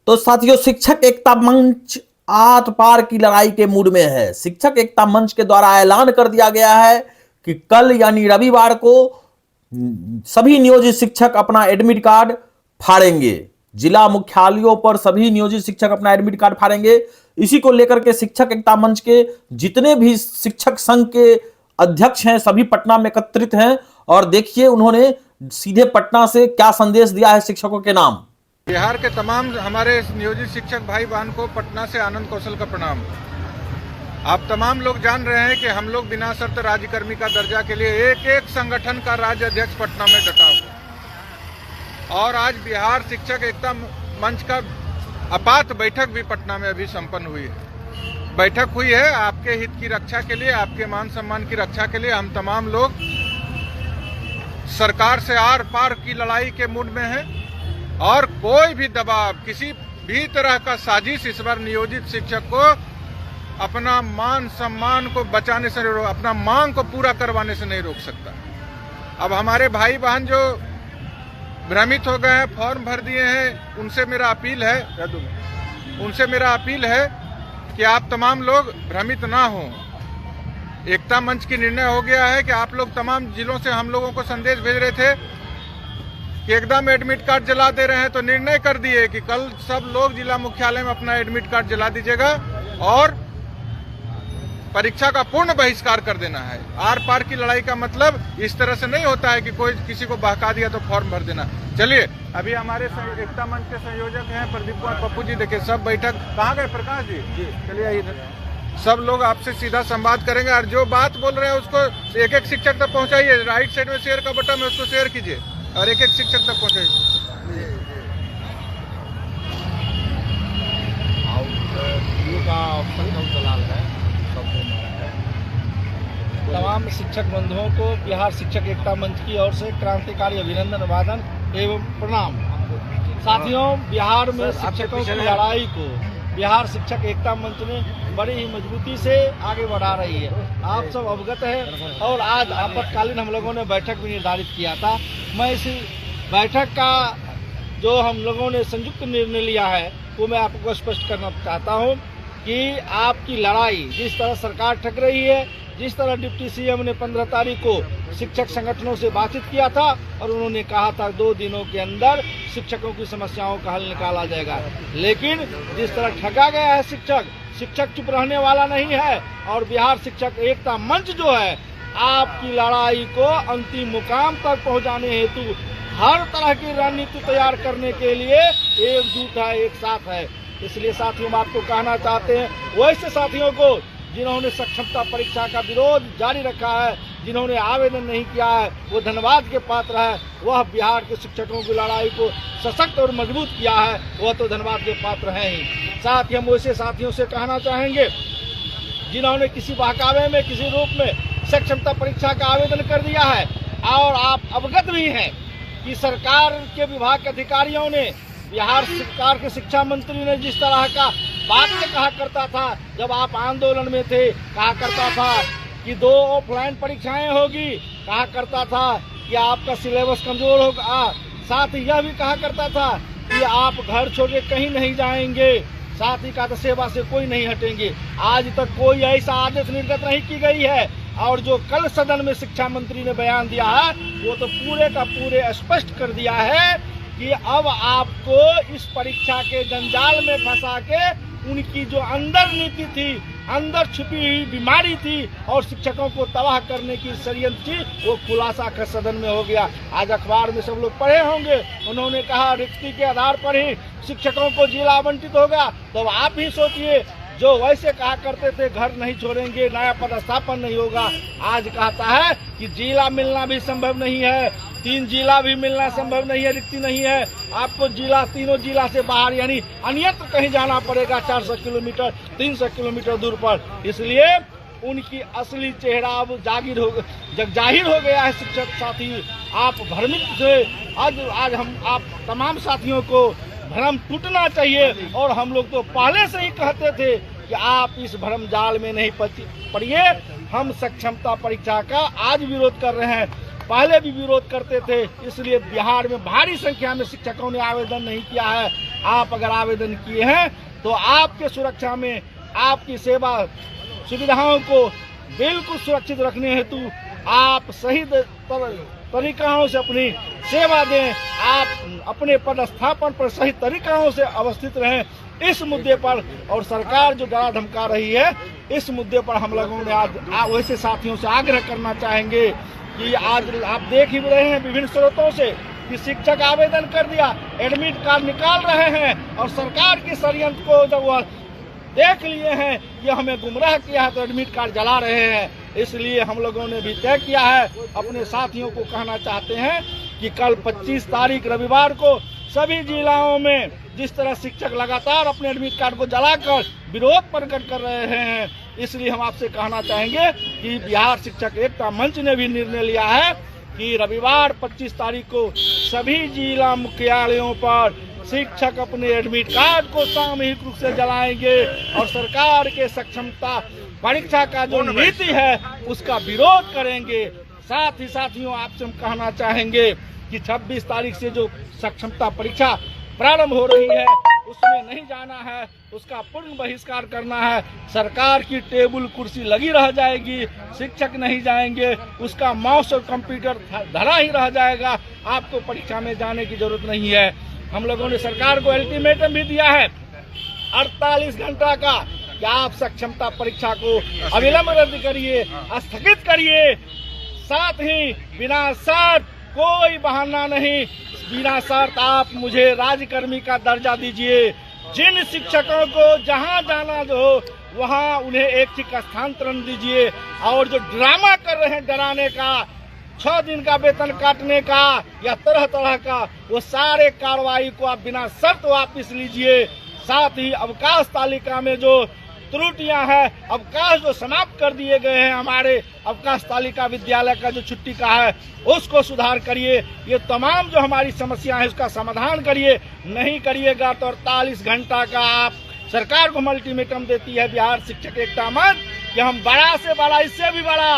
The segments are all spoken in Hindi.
तो साथियों, शिक्षक एकता मंच आर पार की लड़ाई के मूड में है। शिक्षक एकता मंच के द्वारा ऐलान कर दिया गया है कि कल यानी रविवार को सभी नियोजित शिक्षक अपना एडमिट कार्ड फाड़ेंगे। जिला मुख्यालयों पर सभी नियोजित शिक्षक अपना एडमिट कार्ड फाड़ेंगे। इसी को लेकर के शिक्षक एकता मंच के जितने भी शिक्षक संघ के अध्यक्ष हैं सभी पटना में एकत्रित हैं। और देखिए उन्होंने सीधे पटना से क्या संदेश दिया है शिक्षकों के नाम। बिहार के तमाम हमारे नियोजित शिक्षक भाई बहन को पटना से आनंद कौशल का प्रणाम। आप तमाम लोग जान रहे हैं कि हम लोग बिना शर्त राज्यकर्मी का दर्जा के लिए एक एक संगठन का राज्य अध्यक्ष पटना में डटा हुआ। और आज बिहार शिक्षक एकता मंच का आपात बैठक भी पटना में अभी संपन्न हुई है। बैठक हुई है आपके हित की रक्षा के लिए, आपके मान सम्मान की रक्षा के लिए। हम तमाम लोग सरकार से आर पार की लड़ाई के मूड में हैं और कोई भी दबाव, किसी भी तरह का साजिश इस बार नियोजित शिक्षक को अपना मान सम्मान को बचाने से, अपना मांग को पूरा करवाने से नहीं रोक सकता। अब हमारे भाई बहन जो भ्रमित हो गए हैं, फॉर्म भर दिए हैं, उनसे मेरा अपील है कि आप तमाम लोग भ्रमित ना हो। एकता मंच की निर्णय हो गया है कि आप लोग तमाम जिलों से हम लोगों को संदेश भेज रहे थे कि एकदम एडमिट कार्ड जला दे रहे हैं, तो निर्णय कर दिए कि कल सब लोग जिला मुख्यालय में अपना एडमिट कार्ड जला दीजिएगा और परीक्षा का पूर्ण बहिष्कार कर देना है। आर पार की लड़ाई का मतलब इस तरह से नहीं होता है कि कोई किसी को बहका दिया तो फॉर्म भर देना। चलिए, अभी हमारे एकता मंच के संयोजक हैं प्रदीप कुमार पप्पू जी, देखिए सब बैठक कहाँ गए, प्रकाश जी चलिए, सब लोग आपसे सीधा संवाद करेंगे और जो बात बोल रहे हैं उसको एक एक शिक्षक तक पहुंचाइए। राइट साइड में शेयर का बटन है, उसको शेयर कीजिए और एक एक शिक्षक तक पहुंचाइए। तमाम शिक्षक बंधुओं को बिहार शिक्षक एकता मंच की ओर से क्रांतिकारी अभिनंदन, अभिवादन एवं प्रणाम। साथियों, बिहार में शिक्षकों की लड़ाई को बिहार शिक्षक एकता मंच ने बड़ी ही मजबूती से आगे बढ़ा रही है। आप सब अवगत है और आज आपातकालीन हम लोगों ने बैठक भी निर्धारित किया था। मैं इस बैठक का जो हम लोगों ने संयुक्त निर्णय लिया है वो मैं आपको स्पष्ट करना चाहता हूँ कि आपकी लड़ाई जिस तरह सरकार ठग रही है, जिस तरह डिप्टी सीएम ने 15 तारीख को शिक्षक संगठनों से बातचीत किया था और उन्होंने कहा था 2 दिनों के अंदर शिक्षकों की समस्याओं का हल निकाला जाएगा, लेकिन जिस तरह ठगा गया है शिक्षक चुप रहने वाला नहीं है। और बिहार शिक्षक एकता मंच जो है आपकी लड़ाई को अंतिम मुकाम तक पहुंचाने हेतु हर तरह की रणनीति तैयार करने के लिए एकजुट है, एक साथ है। इसलिए साथियों, हम आपको कहना चाहते हैं वैसे साथियों को जिन्होंने सक्षमता परीक्षा का विरोध जारी रखा है, जिन्होंने आवेदन नहीं किया है, वो धन्यवाद के पात्र है। वह बिहार के शिक्षकों की लड़ाई को सशक्त और मजबूत किया है, वह तो धन्यवाद के पात्र हैं ही। साथ ही हम वैसे साथियों से कहना चाहेंगे जिन्होंने किसी बहकावे में, किसी रूप में सक्षमता परीक्षा का आवेदन कर दिया है और आप अवगत भी हैं कि सरकार के विभाग के अधिकारियों ने, बिहार सरकार के शिक्षा मंत्री ने जिस तरह का बात में कहा करता था जब आप आंदोलन में थे, कहा करता था कि 2 ऑफलाइन परीक्षाएं होगी, कहा करता था कि आपका सिलेबस कमजोर होगा, साथ ही यह भी कहा करता था कि आप घर छोड़ के कहीं नहीं जाएंगे, साथ ही कहा था सेवा से कोई नहीं हटेंगे। आज तक कोई ऐसा आदेश निर्गत नहीं की गई है और जो कल सदन में शिक्षा मंत्री ने बयान दिया है वो तो पूरे का पूरे स्पष्ट कर दिया है कि अब आपको इस परीक्षा के जंजाल में फंसा के उनकी जो अंदर नीति थी, अंदर छुपी हुई बीमारी थी और शिक्षकों को तबाह करने की षड्यंत्र थी, वो खुलासा कर सदन में हो गया। आज अखबार में सब लोग पढ़े होंगे, उन्होंने कहा रिक्ति के आधार पर ही शिक्षकों को जिला आवंटित होगा। तो आप ही सोचिए, जो वैसे कहा करते थे घर नहीं छोड़ेंगे, नया पदस्थापन नहीं होगा, आज कहता है कि जिला मिलना भी संभव नहीं है, 3 जिला भी मिलना संभव नहीं है, रिक्ति नहीं है, आपको जिला, तीनों जिला से बाहर यानी अन्यत्र कहीं जाना पड़ेगा 400 किलोमीटर 300 किलोमीटर दूर पर। इसलिए उनकी असली चेहरा अब जाहिर हो गया है। शिक्षक साथी, आप भ्रमित थे, आज हम आप तमाम साथियों को भ्रम टूटना चाहिए और हम लोग तो पहले से ही कहते थे कि आप इस भ्रम जाल में नहीं पड़िए। हम सक्षमता परीक्षा का आज विरोध कर रहे हैं, पहले भी विरोध करते थे, इसलिए बिहार में भारी संख्या में शिक्षकों ने आवेदन नहीं किया है। आप अगर आवेदन किए हैं तो आपके सुरक्षा में, आपकी सेवा सुविधाओं को बिल्कुल सुरक्षित रखने हेतु आप सही तरीकाओं से अपनी सेवा दें, आप अपने पदस्थापन पर सही तरीकाओं से अवस्थित रहें इस मुद्दे पर। और सरकार जो डरा धमका रही है, इस मुद्दे पर हम लोगों ने आज वैसे साथियों से आग्रह करना चाहेंगे कि आज आप देख ही रहे हैं विभिन्न स्रोतों से कि शिक्षक आवेदन कर दिया, एडमिट कार्ड निकाल रहे हैं और सरकार के षड्यंत्र को जब वह देख लिए हैं कि हमें गुमराह किया है तो एडमिट कार्ड जला रहे हैं। इसलिए हम लोगों ने भी तय किया है, अपने साथियों को कहना चाहते हैं कि कल 25 तारीख रविवार को सभी जिलाओं में जिस तरह शिक्षक लगातार अपने एडमिट कार्ड को जलाकर विरोध प्रकट कर रहे हैं, इसलिए हम आपसे कहना चाहेंगे कि बिहार शिक्षक एकता मंच ने भी निर्णय लिया है कि रविवार 25 तारीख को सभी जिला मुख्यालयों पर शिक्षक अपने एडमिट कार्ड को सामूहिक रूप से जलाएंगे और सरकार के सक्षमता परीक्षा का जो नीति है उसका विरोध करेंगे। साथ ही साथियों आपसे हम कहना चाहेंगे कि 26 तारीख से जो सक्षमता परीक्षा प्रारंभ हो रही है उसमें नहीं जाना है, उसका पूर्ण बहिष्कार करना है। सरकार की टेबल कुर्सी लगी रह जाएगी, शिक्षक नहीं जाएंगे, उसका माउस और कंप्यूटर धरा ही रह जाएगा, आपको परीक्षा में जाने की जरूरत नहीं है। हम लोगों ने सरकार को अल्टीमेटम भी दिया है 48 घंटा का कि आप सक्षमता परीक्षा को अविलंब रद्द करिए, स्थगित करिए। साथ ही बिना शर्त, कोई बहाना नहीं, बिना शर्त आप मुझे राज्यकर्मी का दर्जा दीजिए। जिन शिक्षकों को जहां जाना हो वहां उन्हें ऐच्छिक स्थानांतरण दीजिए और जो ड्रामा कर रहे हैं डराने का, 6 दिन का वेतन काटने का या तरह तरह का, वो सारे कार्रवाई को आप बिना शर्त वापस लीजिए। साथ ही अवकाश तालिका में जो त्रुटियां हैं, अवकाश जो समाप्त कर दिए गए हैं, हमारे अवकाश तालिका विद्यालय का जो छुट्टी का है उसको सुधार करिए। ये तमाम जो हमारी समस्या है उसका समाधान करिए। नहीं करिएगा तो 48 घंटा का आप सरकार को अल्टीमेटम देती है बिहार शिक्षक एकता मंच कि हम बड़ा से बड़ा, इससे भी बड़ा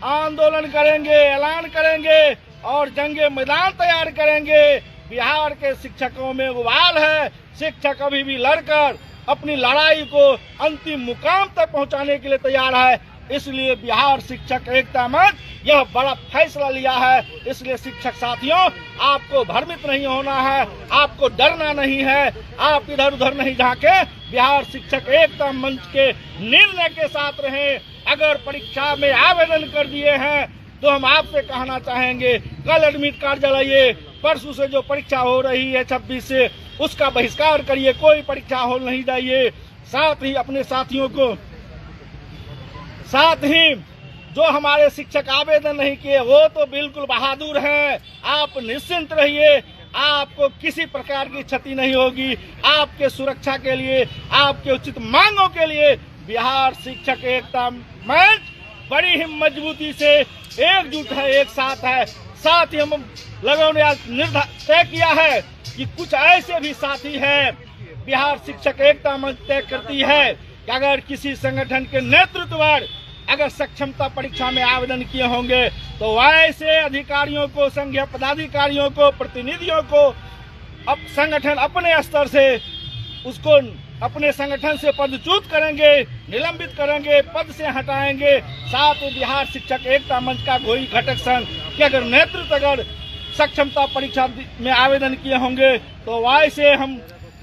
आंदोलन करेंगे, ऐलान करेंगे और जंगे मैदान तैयार करेंगे। बिहार के शिक्षकों में उबाल है, शिक्षक अभी भी लड़कर अपनी लड़ाई को अंतिम मुकाम तक पहुंचाने के लिए तैयार है। इसलिए बिहार शिक्षक एकता मंच यह बड़ा फैसला लिया है। इसलिए शिक्षक साथियों, आपको भ्रमित नहीं होना है, आपको डरना नहीं है, आप इधर उधर नहीं झांके, बिहार शिक्षक एकता मंच के निर्णय के साथ रहें। अगर परीक्षा में आवेदन कर दिए हैं तो हम आपसे कहना चाहेंगे कल एडमिट कार्ड जलाइए, परसों से जो परीक्षा हो रही है 26 से उसका बहिष्कार करिए, कोई परीक्षा हॉल नहीं जाइए। साथ ही अपने साथियों को, साथ ही जो हमारे शिक्षक आवेदन नहीं किए वो तो बिल्कुल बहादुर हैं, आप निश्चिंत रहिए, आपको किसी प्रकार की क्षति नहीं होगी। आपके सुरक्षा के लिए, आपके उचित मांगों के लिए बिहार शिक्षक एकता मंच बड़ी ही मजबूती से एकजुट है, एक साथ है। साथ ही हम लोगों ने आज तय किया है कि कुछ ऐसे भी साथी हैं, बिहार शिक्षक एकता मंच तय करती है कि अगर किसी संगठन के नेतृत्व अगर सक्षमता परीक्षा में आवेदन किए होंगे तो वैसे अधिकारियों को, संघीय पदाधिकारियों को, प्रतिनिधियों को अब संगठन अपने स्तर से उसको अपने संगठन से पदच्युत करेंगे, निलंबित करेंगे, पद से हटाएंगे। साथ ही बिहार शिक्षक एकता मंच का कोई घटक संघ कि अगर नेतृत्व अगर सक्षमता परीक्षा में आवेदन किए होंगे तो वैसे हम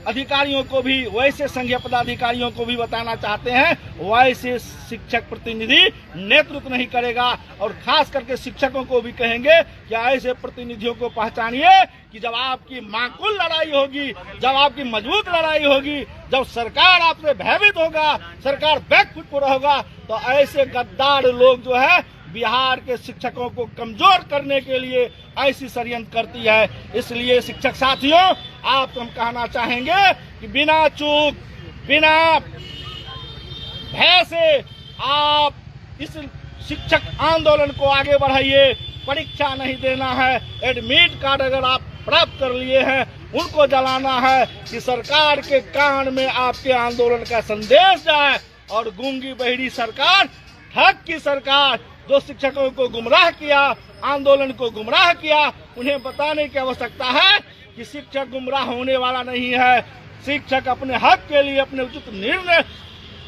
अधिकारियों को भी, वैसे संघीय पदाधिकारियों को भी बताना चाहते हैं, वैसे शिक्षक प्रतिनिधि नेतृत्व नहीं करेगा। और खास करके शिक्षकों को भी कहेंगे कि ऐसे प्रतिनिधियों को पहचानिए कि जब आपकी माकूल लड़ाई होगी, जब आपकी मजबूत लड़ाई होगी, जब सरकार आपसे भयभीत होगा, सरकार बैकफुट पर होगा, तो ऐसे गद्दार लोग जो है बिहार के शिक्षकों को कमजोर करने के लिए ऐसी षड्यंत्र करती है। इसलिए शिक्षक साथियों, आपको हम कहना चाहेंगे कि बिना चूक, बिना भय से आप इस शिक्षक आंदोलन को आगे बढ़ाइए। परीक्षा नहीं देना है, एडमिट कार्ड अगर आप प्राप्त कर लिए हैं उनको जलाना है कि सरकार के कान में आपके आंदोलन का संदेश जाए। और गूंगी बहिरी सरकार, ठग की सरकार जो शिक्षकों को गुमराह किया, आंदोलन को गुमराह किया, उन्हें बताने की आवश्यकता है कि शिक्षक गुमराह होने वाला नहीं है। शिक्षक अपने हक के लिए अपने उचित निर्णय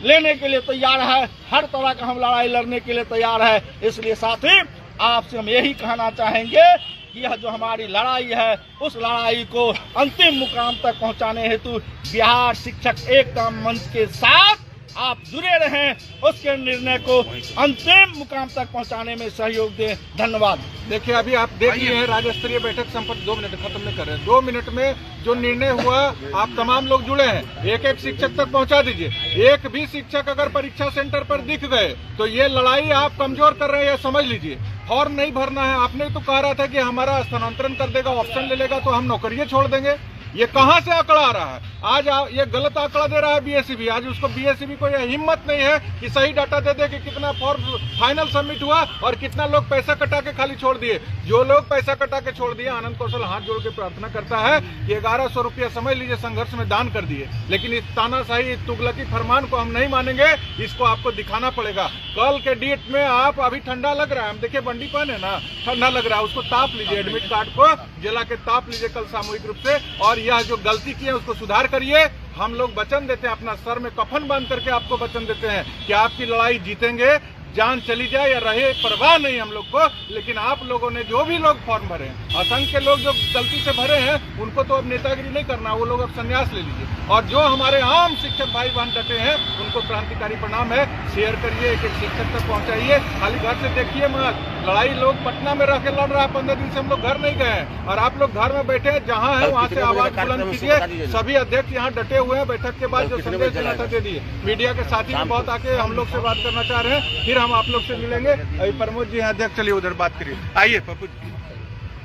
लेने के लिए तैयार है। हर तरह का हम लड़ाई लड़ने के लिए तैयार है। इसलिए साथी आपसे हम यही कहना चाहेंगे कि यह जो हमारी लड़ाई है उस लड़ाई को अंतिम मुकाम तक पहुंचाने हेतु बिहार शिक्षक एकता मंच के साथ आप जुड़े रहें, उसके निर्णय को अंतिम मुकाम तक पहुंचाने में सहयोग दें। धन्यवाद। देखिए, अभी आप देख रहे हैं राज्य स्तरीय बैठक संपन्न, 2 मिनट खत्म नहीं कर रहे हैं। 2 मिनट में जो निर्णय हुआ, आप तमाम लोग जुड़े हैं, एक एक शिक्षक तक पहुंचा दीजिए। एक भी शिक्षक अगर परीक्षा सेंटर पर दिख गए तो ये लड़ाई आप कमजोर कर रहे हैं, समझ लीजिए। फॉर्म नहीं भरना है, आपने तो कह रहा था कि हमारा स्थानांतरण कर देगा, ऑप्शन ले लेगा तो हम नौकरियां छोड़ देंगे। ये कहां से आंकड़ा आ रहा है? आज ये गलत आंकड़ा दे रहा है बीएसईबी। आज उसको बीएसईबी को यह हिम्मत नहीं है कि सही डाटा दे दे कि कितना फॉर्म फाइनल सबमिट हुआ और कितना लोग पैसा कटा के खाली छोड़ दिए। जो लोग पैसा कटा के छोड़ दिए, आनंद कौशल हाथ जोड़ के प्रार्थना करता है कि 1100 रुपया समझ लीजिए संघर्ष में दान कर दिए। लेकिन इस तानाशाही तुगलकी फरमान को हम नहीं मानेंगे, इसको आपको दिखाना पड़ेगा। कल के डेट में आप अभी ठंडा लग रहा है, हम देखिए बंडी पान है ना, ठंडा लग रहा है, उसको ताप लीजिए, एडमिट कार्ड को जला के ताप लीजिए कल सामूहिक रूप से। और यह जो गलती की है उसको सुधार करिए। हम लोग वचन देते हैं, अपना सर में कफन बांध करके आपको वचन देते हैं कि आपकी लड़ाई जीतेंगे, जान चली जाए या रहे परवाह नहीं हम लोग को। लेकिन आप लोगों ने जो भी लोग फॉर्म भरे हैं, असंख्य लोग जो गलती से भरे हैं, उनको तो अब नेतागिरी नहीं करना, वो लोग अब संन्यास ले लीजिए। और जो हमारे आम शिक्षक भाई बहन डटे हैं, उनको क्रांतिकारी प्रणाम है। शेयर करिए, एक एक शिक्षक तक पहुंचाइए। खाली घर से देखिए मत, लड़ाई लोग पटना में रह के लड़ रहा है। 15 दिन से हम लोग घर नहीं गए और आप लोग घर में बैठे हैं, जहाँ है वहाँ से आवाज बुलंद कीजिए। सभी अध्यक्ष यहाँ डटे हुए हैं। बैठक के बाद जो संदेश देना था दे दिए। मीडिया के साथी भी बहुत आके हम लोग से बात करना चाह रहे हैं, फिर हम आप लोग से मिलेंगे। अभी प्रमोद जी अध्यक्ष, चलिए उधर बात करिए। आइए पप्पू जी,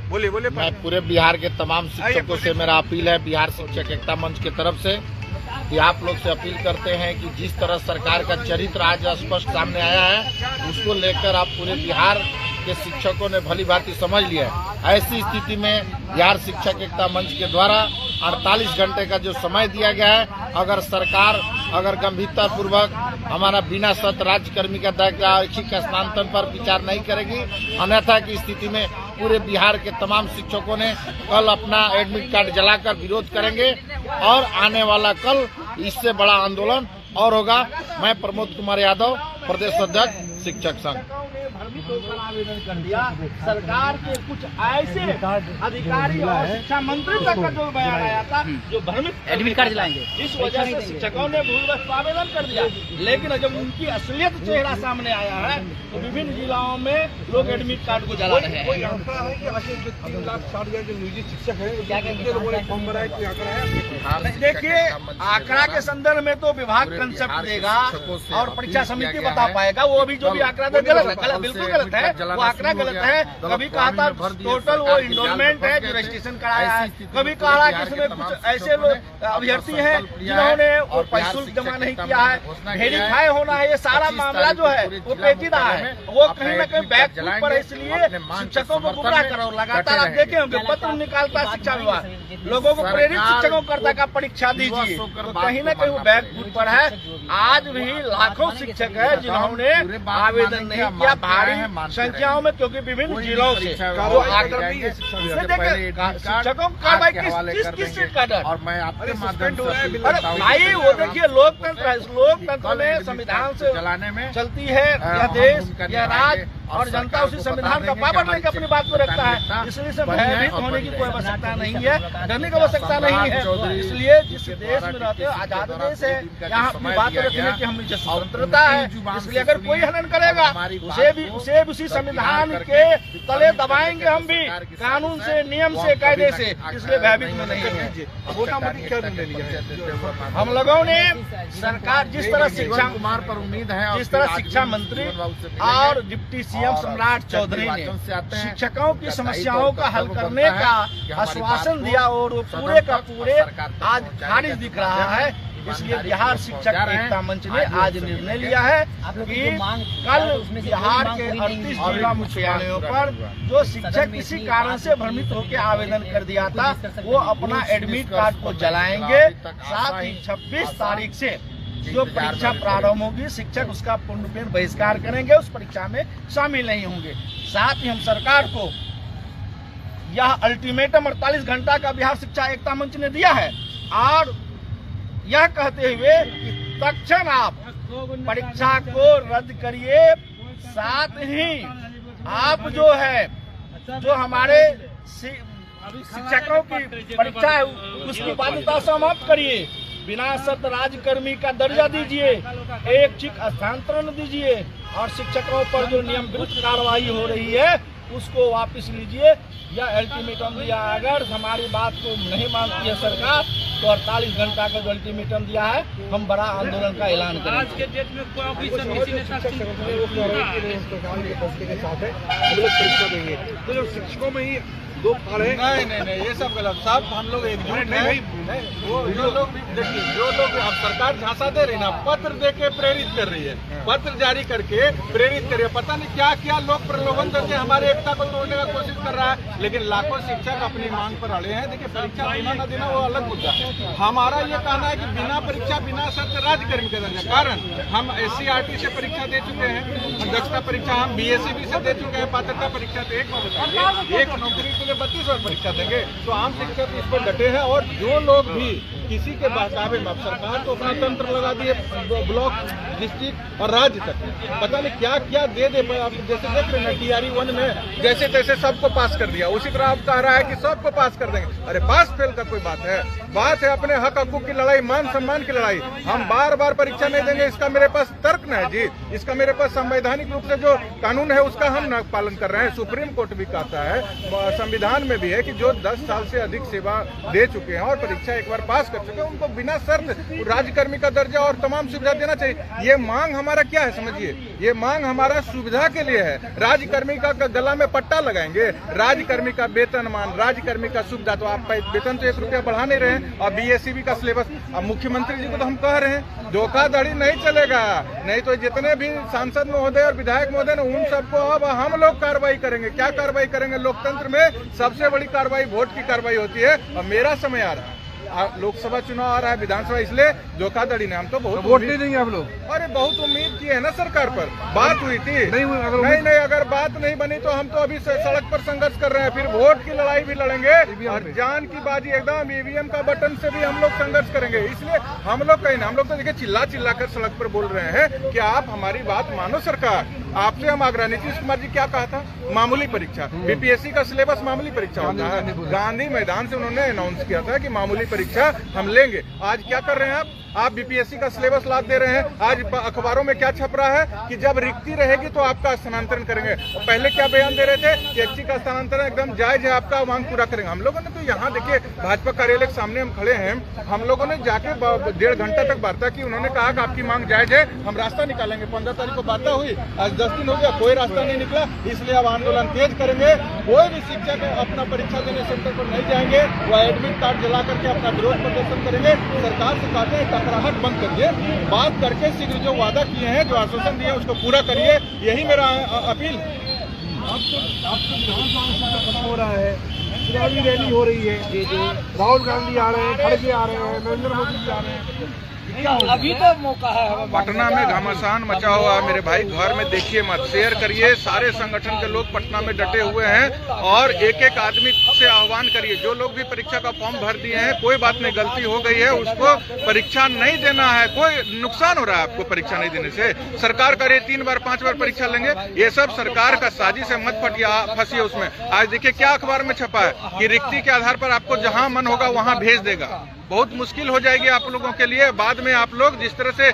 बोलिए बोलिए। मैं पूरे बिहार के तमाम शिक्षकों से मेरा अपील है, बिहार शिक्षक एकता मंच की तरफ से, कि आप लोग से अपील करते हैं कि जिस तरह सरकार का चरित्र आज स्पष्ट सामने आया है, उसको लेकर आप पूरे बिहार के शिक्षकों ने भली भांति समझ लिया है। ऐसी स्थिति में बिहार शिक्षक एकता मंच के द्वारा 48 घंटे का जो समय दिया गया है, अगर सरकार गंभीरता पूर्वक हमारा बिना शर्त राज्यकर्मी का ऐच्छिक स्थानांतरण पर विचार नहीं करेगी, अन्यथा की स्थिति में पूरे बिहार के तमाम शिक्षकों ने कल अपना एडमिट कार्ड जलाकर विरोध करेंगे और आने वाला कल इससे बड़ा आंदोलन और होगा। मैं प्रमोद कुमार यादव, प्रदेश अध्यक्ष शिक्षक संघ। भ्रमित होकर आवेदन कर दिया। सरकार के कुछ ऐसे अधिकारी और शिक्षा मंत्री तक का जो बयान आया था, जो भ्रमित एडमिट कार्ड दिलाएंगे, इस वजह से शिक्षकों ने भूलवश आवेदन कर दिया। लेकिन जब उनकी असलियत चेहरा सामने आया है तो विभिन्न जिलाओं में लोग एडमिट कार्ड को जला रहे हैं। देखिए, आंकड़ा के संदर्भ में तो विभाग कंसेप्ट देगा और परीक्षा समिति बता पाएगा। वो अभी जो भी आंकड़ा दे गलत है, बिल्कुल गलत है, वो आंकड़ा गलत है। कभी कहा था टोटल वो इनरोलमेंट है जो रजिस्ट्रेशन कराया है, कभी कहा कि इसमें कुछ ऐसे लोग अभ्यर्थी हैं जिन्होंने वो पैसा जमा नहीं किया है, वेरीफाई होना है। ये सारा मामला जो है वो पेचीदा है, वो कहीं न कहीं बैकफुट पर है। इसलिए शिक्षकों को गुमराह करो। लगातार आप देखे होंगे पत्र निकालता है शिक्षा विभाग, लोगों को प्रेरित शिक्षकों करता का परीक्षा दीजिए, तो कहीं न कहीं वो बैकफुट पर है। आज भी लाखों शिक्षक है जिन्होंने आवेदन नहीं किया, भारी संख्याओं में, क्योंकि विभिन्न जिलों से वो आकर शिक्षकों का कार्रवाई किस चीज का डर। भाई वो देखिए, लोकतंत्र है, लोकतंत्र में संविधान से चलती है यह देश, यह राज्य, और जनता उसी संविधान का पाबंद नहीं अपनी बात को रखता है। इसलिए से भयभीत होने की कोई आवश्यकता नहीं है, डरने की आवश्यकता नहीं है। इसलिए जिस देश में रहते हो, आजाद देश है, यहाँ अपनी बात रखने की हमें स्वतंत्रता है। इसलिए अगर कोई हनन करेगा उसे भी उसी संविधान के तले दबाएंगे हम भी, कानून से, नियम से, कायदे से। इसलिए भयभीत में नहीं है। हम लोगों ने सरकार जिस तरह शिक्षा मंत्री और डिप्टी सीएम सम्राट चौधरी ने शिक्षकों की समस्याओं का हल करने का आश्वासन दिया और वो पूरे का पूरे आज खारिज दिख रहा है। इसलिए बिहार शिक्षक एकता मंच ने आज निर्णय लिया है कि कल बिहार के 38 जिला मुख्यालयों पर जो शिक्षक किसी कारण से भ्रमित होकर आवेदन कर दिया था, वो अपना एडमिट कार्ड को जलाएंगे। साथ ही 26 तारीख से जो परीक्षा प्रारंभ होगी, शिक्षक उसका पूर्णपेण बहिष्कार करेंगे, उस परीक्षा में शामिल नहीं होंगे। साथ ही हम सरकार को यह अल्टीमेटम 48 घंटा का बिहार शिक्षा एकता मंच ने दिया है और यह कहते हुए कि तत्क्षण आप परीक्षा को रद्द करिए, साथ ही आप जो हमारे शिक्षकों की परीक्षा है उसकी बाध्यता समाप्त करिए, बिना शर्त राज्यकर्मी का दर्जा दीजिए, ऐच्छिक स्थानांतरण दीजिए और शिक्षकों पर जो नियम विरुद्ध कार्रवाई हो रही है उसको वापस लीजिए या अल्टीमेटम दिया। अगर हमारी बात को नहीं मानती है सरकार तो 48 घंटा का जो अल्टीमेटम दिया है हम बड़ा आंदोलन का ऐलान करेंगे। आज के डेट में कोई ऑफिसर किसी ने तो शिक्षकों में ही दो फाड़ है। नहीं, ये सब गलत। सब हम लोग एकजुट हैं। जो लोग देखिए, जो लोग अब सरकार झांसा दे रही ना, पत्र दे के प्रेरित कर रही है, पत्र जारी करके प्रेरित कर रही है, पता नहीं क्या क्या लोग प्रलोभन करके हमारे एकता को तोड़ने का कोशिश कर रहा है। लेकिन लाखों शिक्षक अपनी मांग पर अड़े हैं। देखिए, परीक्षा देना न देना वो अलग मुद्दा है। हमारा ये कहना है कि बिना परीक्षा बिना शर्त राज्यकर्मी का दर्जा, कारण हम SCRT से परीक्षा दे चुके हैं, दक्षता परीक्षा हम BSEB से दे चुके हैं, पात्रता परीक्षा। तो एक बात बताइए, एक नौकरी के लिए 32 बार परीक्षा देंगे? तो आम शिक्षक इस पर डटे हैं। और जो लोग भी किसी के बहकावे में, सरकार तो अपना तंत्र लगा दिए ब्लॉक, डिस्ट्रिक्ट और राज्य तक, पता नहीं क्या क्या दे आप जैसे देख रहे हैं TRE 1 में जैसे तैसे सबको पास कर दिया, उसी तरह आप कह रहा है कि सबको पास कर देंगे। अरे पास फेल का कोई बात है? बात है अपने हक हकूक की लड़ाई, मान सम्मान की लड़ाई। हम बार बार परीक्षा नहीं देंगे, इसका मेरे पास तर्क न है जी, इसका मेरे पास संवैधानिक रूप से जो कानून है उसका हम न पालन कर रहे हैं। सुप्रीम कोर्ट भी कहता है, संविधान में भी है कि जो 10 साल से अधिक सेवा दे चुके हैं और परीक्षा एक बार पास कर चुके हैं उनको बिना शर्त राज्यकर्मी का दर्जा और तमाम सुविधा देना चाहिए। ये मांग हमारा क्या है समझिए, ये मांग हमारा सुविधा के लिए है। राज्यकर्मी का गला में पट्टा लगाएंगे, राज्यकर्मी का वेतनमान, राज्यकर्मी का सुविधा, तो आप वेतन तो 1 रुपया बढ़ा नहीं रहे हैं। और BSEB का सिलेबस, अब मुख्यमंत्री जी को तो हम कह रहे हैं धोखाधड़ी नहीं चलेगा, नहीं तो जितने भी सांसद महोदय और विधायक महोदय ने उन सबको अब हम लोग कार्रवाई करेंगे। क्या कार्रवाई करेंगे? लोकतंत्र में सबसे बड़ी कार्रवाई वोट की कार्रवाई होती है। और मेरा समय आ रहा है, लोकसभा चुनाव आ रहा है, विधानसभा, इसलिए धोखाधड़ी ने हम तो बहुत वोट नहीं देंगे आप लोग? अरे बहुत उम्मीद की है ना सरकार पर, बात हुई थी, नहीं हुई। नहीं, अगर बात नहीं बनी तो हम तो अभी सड़क पर संघर्ष कर रहे हैं, फिर वोट की लड़ाई भी लड़ेंगे और जान की बाजी एकदम EVM का बटन से भी हम लोग संघर्ष करेंगे। इसलिए हम लोग कहीं ना, हम लोग तो देखिए चिल्ला कर सड़क पर बोल रहे हैं कि आप हमारी बात मानो सरकार। आपसे हम आग्रह, नीतीश कुमार जी क्या कहा था? मामूली परीक्षा, BPSC का सिलेबस मामूली परीक्षा होता है। गांधी मैदान से उन्होंने अनाउंस किया था कि मामूली परीक्षा हम लेंगे। आज क्या कर रहे हैं आप BPSC का सिलेबस लाद दे रहे हैं। आज अखबारों में क्या छप रहा है कि जब रिक्ति रहेगी तो आपका स्थानांतरण करेंगे। और पहले क्या बयान दे रहे थे कि ऐच्छिक का स्थानांतरण एकदम जायज है, आपका मांग पूरा करेंगे। हम लोगों ने तो यहाँ देखिए भाजपा कार्यालय के सामने हम खड़े हैं, हम लोगों ने जाके 1.5 घंटा तक वार्ता की। उन्होंने कहा कि आपकी मांग जायज है, हम रास्ता निकालेंगे। 15 तारीख को वार्ता हुई, आज 10 दिन हो गया, कोई रास्ता नहीं निकला। इसलिए अब आंदोलन तेज करेंगे। कोई भी शिक्षक अपना परीक्षा देने सेंटर पर नहीं जाएंगे, वह एडमिट कार्ड जला करके अपना विरोध प्रदर्शन करेंगे। सरकार से कहते हैं टकराहट बंद करिए, बात करके शीघ्र जो वादा किए हैं, जो आश्वासन दिए हैं उसको पूरा करिए, यही मेरा अपील। हो रहा है, चुनावी रैली हो रही है, राहुल गांधी आ रहे हैं, खड़गे आ रहे हैं, नरेंद्र मोदी जी आ रहे हैं, अभी तो मौका है। पटना में घमासान मचा हुआ है मेरे भाई, घर में देखिए मत, शेयर करिए। सारे संगठन के लोग पटना में डटे हुए हैं और एक एक आदमी से आह्वान करिए, जो लोग भी परीक्षा का फॉर्म भर दिए हैं, कोई बात नहीं, गलती हो गई है, उसको परीक्षा नहीं देना है। कोई नुकसान हो रहा है आपको परीक्षा नहीं देने से? सरकार करे 3 बार 5 बार परीक्षा लेंगे, ये सब सरकार का साजिश है, मत फंसिए उसमें। आज देखिए क्या अखबार में छपा है कि रिक्ति के आधार पर आपको जहां मन होगा वहां भेज देगा। बहुत मुश्किल हो जाएगी आप लोगों के लिए। बाद में आप लोग जिस तरह से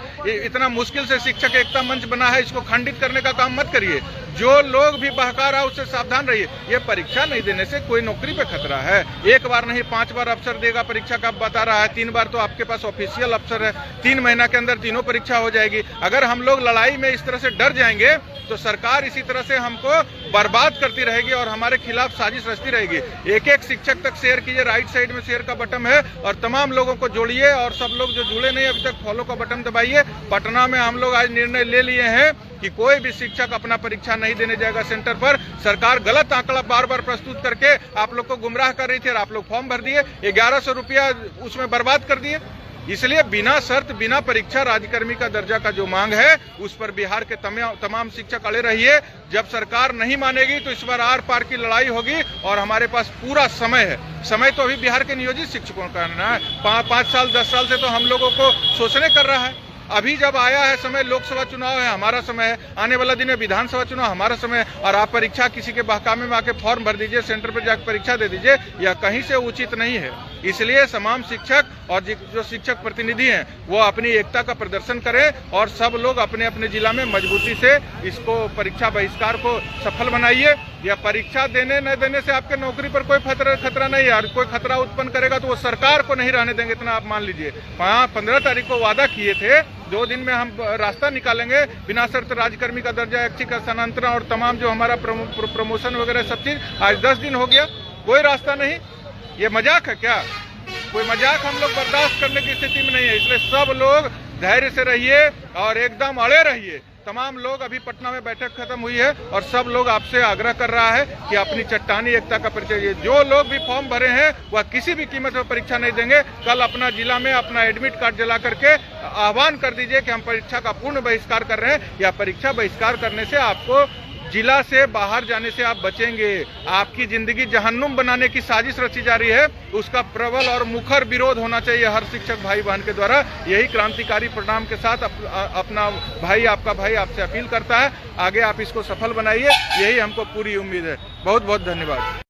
इतना मुश्किल से शिक्षक एकता मंच बना है, इसको खंडित करने का काम मत करिए। जो लोग भी बहका रहा है उससे सावधान रहिए। ये परीक्षा नहीं देने से कोई नौकरी पे खतरा है। 1 बार नहीं 5 बार अवसर देगा परीक्षा का बता रहा है, 3 बार तो आपके पास ऑफिशियल अवसर है। 3 महीना के अंदर तीनों परीक्षा हो जाएगी। अगर हम लोग लड़ाई में इस तरह से डर जाएंगे तो सरकार इसी तरह से हमको बर्बाद करती रहेगी और हमारे खिलाफ साजिश रचती रहेगी। एक एक शिक्षक तक शेयर कीजिए, राइट साइड में शेयर का बटन है और तमाम लोगों को जोड़िए। और सब लोग जो जुड़े नहीं अभी तक फॉलो का बटन दबाइए। पटना में हम लोग आज निर्णय ले लिए हैं कि कोई भी शिक्षक अपना परीक्षा नहीं देने जाएगा सेंटर पर। सरकार गलत आंकड़ा बार बार प्रस्तुत करके आप लोग को गुमराह कर रही थी और आप लोग फॉर्म भर दिए, 1100 रुपया उसमें बर्बाद कर दिए। इसलिए बिना शर्त बिना परीक्षा राज्यकर्मी का दर्जा का जो मांग है उस पर बिहार के तमाम शिक्षक अड़े रहिए। जब सरकार नहीं मानेगी तो इस बार आर पार की लड़ाई होगी और हमारे पास पूरा समय है। समय तो अभी बिहार के नियोजित शिक्षकों का करना है। 5 साल 10 साल से तो हम लोगों को सोचने कर रहा है। अभी जब आया है समय, लोकसभा चुनाव है, हमारा समय है, आने वाला दिन है विधानसभा चुनाव, हमारा समय है, और आप परीक्षा किसी के बहकामे में आके फॉर्म भर दीजिए, सेंटर पर जाकर परीक्षा दे दीजिए, यह कहीं से उचित नहीं है। इसलिए तमाम शिक्षक और जो शिक्षक प्रतिनिधि हैं वो अपनी एकता का प्रदर्शन करें और सब लोग अपने अपने जिला में मजबूती से इसको परीक्षा बहिष्कार को सफल बनाइए। या परीक्षा देने न देने से आपके नौकरी पर कोई खतरा नहीं है, और कोई खतरा उत्पन्न करेगा तो वो सरकार को नहीं रहने देंगे, इतना आप मान लीजिए। 15 तारीख को वादा किए थे 2 दिन में हम रास्ता निकालेंगे, बिना शर्त राज्यकर्मी का दर्जा, ऐच्छिक स्थानांतरण और तमाम जो हमारा प्रमोशन वगैरह सब चीज। आज 10 दिन हो गया, कोई रास्ता नहीं। ये मजाक है क्या? कोई मजाक हम लोग बर्दाश्त करने की स्थिति में नहीं है। इसलिए सब लोग धैर्य से रहिए और एकदम अड़े रहिए। तमाम लोग, अभी पटना में बैठक खत्म हुई है और सब लोग आपसे आग्रह कर रहा है कि अपनी चट्टानी एकता का परिचय। जो लोग भी फॉर्म भरे हैं वह किसी भी कीमत पर परीक्षा नहीं देंगे। कल अपना जिला में अपना एडमिट कार्ड जला करके आह्वान कर दीजिए कि हम परीक्षा का पूर्ण बहिष्कार कर रहे हैं। या परीक्षा बहिष्कार करने से आपको जिला से बाहर जाने से आप बचेंगे। आपकी जिंदगी जहन्नुम बनाने की साजिश रची जा रही है, उसका प्रबल और मुखर विरोध होना चाहिए हर शिक्षक भाई बहन के द्वारा। यही क्रांतिकारी परिणाम के साथ अपना भाई, आपका भाई आपसे अपील करता है। आगे आप इसको सफल बनाइए, यही हमको पूरी उम्मीद है। बहुत बहुत धन्यवाद।